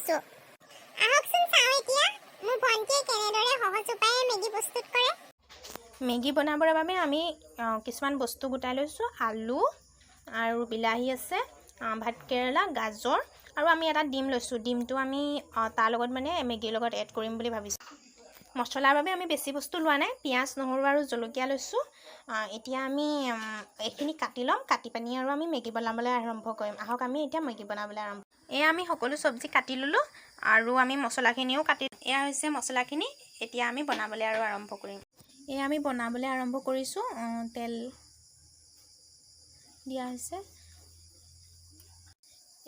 লৈছো। আহকচোন চাওঁ এতিয়া মোৰ ভণ্টিয়ে কেনেদৰে সহজ উপায়েৰে মেগী প্ৰস্তুত কৰে। মেগী বনাবৰ বাবে আমি কিছুমান বস্তু গোটাই লৈছোঁ। আলু আৰু বিলাহী আছে, ভাতকেৰেলা, গাজৰ আৰু আমি এটা ডিম লৈছোঁ। ডিমটো আমি তাৰ লগত মানে মেগীৰ লগত এড কৰিম বুলি ভাবিছোঁ। মছলাৰ বাবে আমি বেছি বস্তু লোৱা নাই, পিঁয়াজ, নহৰু আৰু জলকীয়া লৈছোঁ। এতিয়া আমি এইখিনি কাটি ল'ম, কাটি পানি আৰু আমি মেগী বনাবলৈ আৰম্ভ কৰিম। আহক আমি এতিয়া মেগী বনাবলৈ আৰম্ভ কৰিম। এয়া আমি সকলো চব্জি কাটি ল'লোঁ আৰু আমি মছলাখিনিও কাটি, এয়া হৈছে মছলাখিনি। এতিয়া আমি বনাবলৈ আৰু আৰম্ভ কৰিম। এয়া আমি বনাবলৈ আৰম্ভ কৰিছোঁ। তেল দিয়া হৈছে।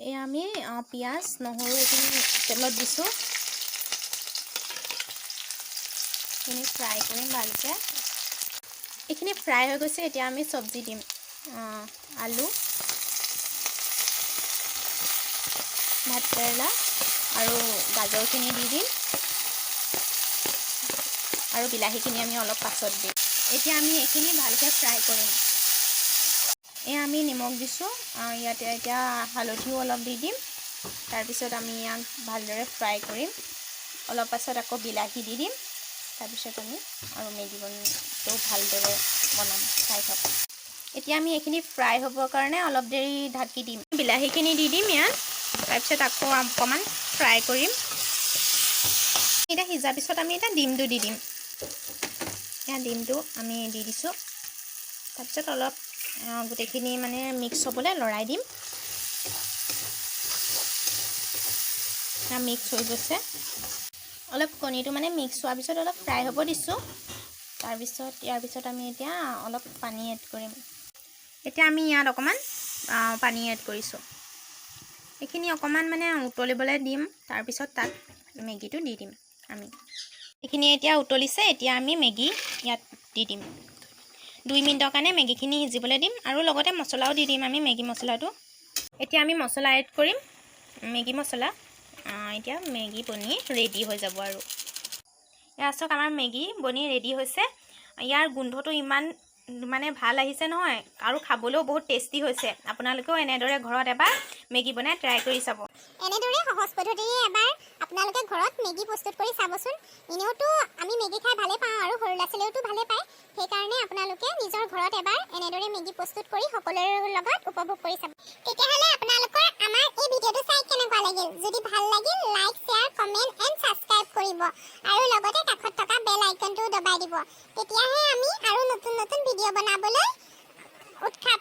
এয়া আমি পিঁয়াজ, নহৰু এইখিনি তেলত দিছোঁ। এইখিনি ফ্ৰাই কৰিম ভালকৈ। এইখিনি ফ্ৰাই হৈ গৈছে। এতিয়া আমি চব্জি দিম। আলু, ভাতকেৰেলা আৰু গাজৰখিনি দি দিম আৰু বিলাহীখিনি আমি অলপ পাছত দিম। এতিয়া আমি এইখিনি ভালকৈ ফ্ৰাই কৰিম। এয়া আমি নিমখ দিছোঁ। ইয়াতে এতিয়া হালধিও অলপ দি দিম। তাৰপিছত আমি ইয়াক ভালদৰে ফ্ৰাই কৰিম। অলপ পাছত আকৌ বিলাহী দি দিম। তাৰপিছত আমি আৰু মেগী বনটো ভালদৰে বনাম, চাই থাকক। এতিয়া আমি এইখিনি ফ্ৰাই হ'বৰ কাৰণে অলপ দেৰি ঢাকি দিম। বিলাহীখিনি দি দিম ইয়াত, তাৰপিছত আকৌ অকণমান ফ্ৰাই কৰিম। এতিয়া সিজাৰ পিছত আমি এতিয়া ডিমটো দি দিম। এতিয়া ডিমটো আমি দি দিছোঁ। তাৰপিছত অলপ গোটেইখিনি মানে মিক্স হ'বলৈ লৰাই দিম। মিক্স হৈ গৈছে। অলপ কণীটো মানে মিক্স হোৱাৰ পিছত অলপ ফ্ৰাই হ'ব দিছোঁ। তাৰপিছত ইয়াৰ পিছত আমি এতিয়া অলপ পানী এড কৰিম। এতিয়া আমি ইয়াত অকণমান পানী এড কৰিছোঁ। এইখিনি অকণমান মানে উতলিবলৈ দিম। তাৰপিছত তাত মেগীটো দি দিম আমি। এইখিনি এতিয়া উতলিছে। এতিয়া আমি মেগী ইয়াত দি দিম। 2 মিনিটৰ কাৰণে মেগীখিনি সিজিবলৈ দিম আৰু লগতে মছলাও দি দিম আমি, মেগী মছলাটো। এতিয়া আমি মছলা এড কৰিম, মেগী মছলা। এতিয়া মেগী বনি ৰেডি হৈ যাব আৰু। এয়া চাওক, আমাৰ মেগী বনি ৰেডি হৈছে। ইয়াৰ গোন্ধটো ইমান মানে ভাল আহিছে নহয়, আৰু খাবলৈও বহুত টেষ্টি হৈছে। আপোনালোকেও এনেদৰে ঘৰত এবাৰ মেগী বনাই ট্ৰাই কৰি চাব। এনেদৰে সহজ পদ্ধতিৰে এবাৰ আপোনালোকে ঘৰত মেগী প্ৰস্তুত কৰি চাবচোন। এনেওতো আমি মেগী খাই ভালে পাওঁ আৰু সৰু ল'ৰা-ছোৱালীয়েওতো ভালে পায়। সেইকাৰণে আপোনালোকে নিজৰ ঘৰত এবাৰ এনেদৰে মেগী প্ৰস্তুত কৰি সকলোৰে লগত উপভোগ কৰি চাব। তেতিয়াহ'লে আপোনালোকৰ আমাৰ এই ভিডিঅ'টো চাই কেনেকুৱা লাগিল? যদি ভাল লাগিল, like, share, comment and subscribe কৰিব আৰু লগতে কাষত থকা বেল আইকনটো দবাই দিব। তেতিয়াহে আমি আৰু নতুন নতুন ভিডিঅ' বনাবলৈ উৎসাহ